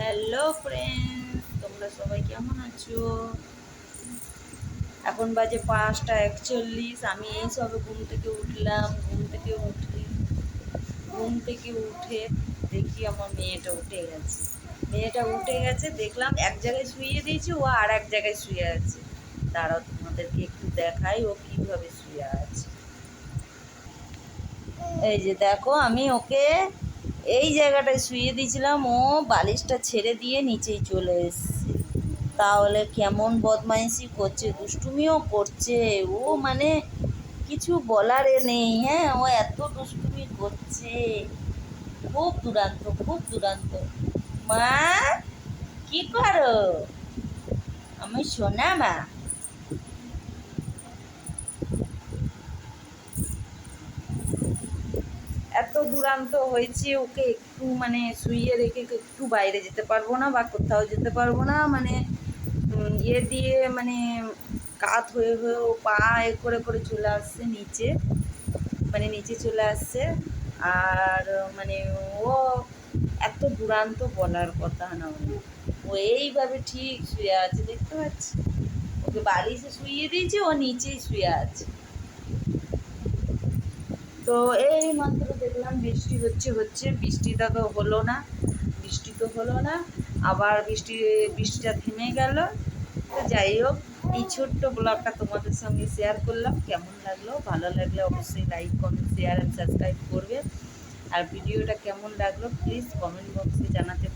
Hello friends, তোমরা সবাই কেমন আছো? এখন বাজে 5টা 41। আমি এই সবে ঘুম থেকে উঠলাম। ঘুম থেকে উঠে দেখি আমার মেয়েটা উঠে গেছে। দেখলাম এক জায়গায় শুইয়ে দিয়েছি, ও আর এক জায়গায় শুয়ে আছে। দাঁড়াও, তোমাদেরকে একটু দেখাই ও কিভাবে শুয়ে আছে। এই যে দেখো, আমি ওকে এই জায়গাটায় শুইয়ে দিয়েছিলাম, ও বালিশটা ছেড়ে দিয়ে নিচেই চলে এসছে। তাহলে কেমন বদমাইশি করছে, দুষ্টুমিও করছে। ও মানে কিছু বলার নেই। হ্যাঁ, ও এত দুষ্টুমি করছে, খুব দুরান্ত, খুব দুরান্ত। মা, কি করো? আমি সোনা মা। এত দুরান্ত হয়েছে, ওকে একটু মানে শুইয়ে রেখে একটু বাইরে যেতে পারবো না বা কোথাও যেতে পারবো না। মানে ইয়ে দিয়ে মানে কাত হয়ে হয়ে ও পা করে করে চলে আসছে নিচে, মানে নিচে চলে আসছে। আর মানে ও এত দুরান্ত বলার কথা না। ও এইভাবে ঠিক শুয়ে আছে, দেখতে পাচ্ছি। ওকে বালিশে শুইয়ে দিয়েছে, ও নিচেই শুয়ে আছে। তো এই মাত্র দেখলাম বৃষ্টি হচ্ছে বৃষ্টিটা তো হলো না। আবার বৃষ্টিটা থেমে গেল। তো যাই হোক, এই ছোট্ট ব্লগটা তোমাদের সঙ্গে শেয়ার করলাম। কেমন লাগলো? ভালো লাগলে অবশ্যই like, comment, share and subscribe করবে। আর ভিডিওটা কেমন লাগলো প্লিজ কমেন্ট বক্সে জানাতে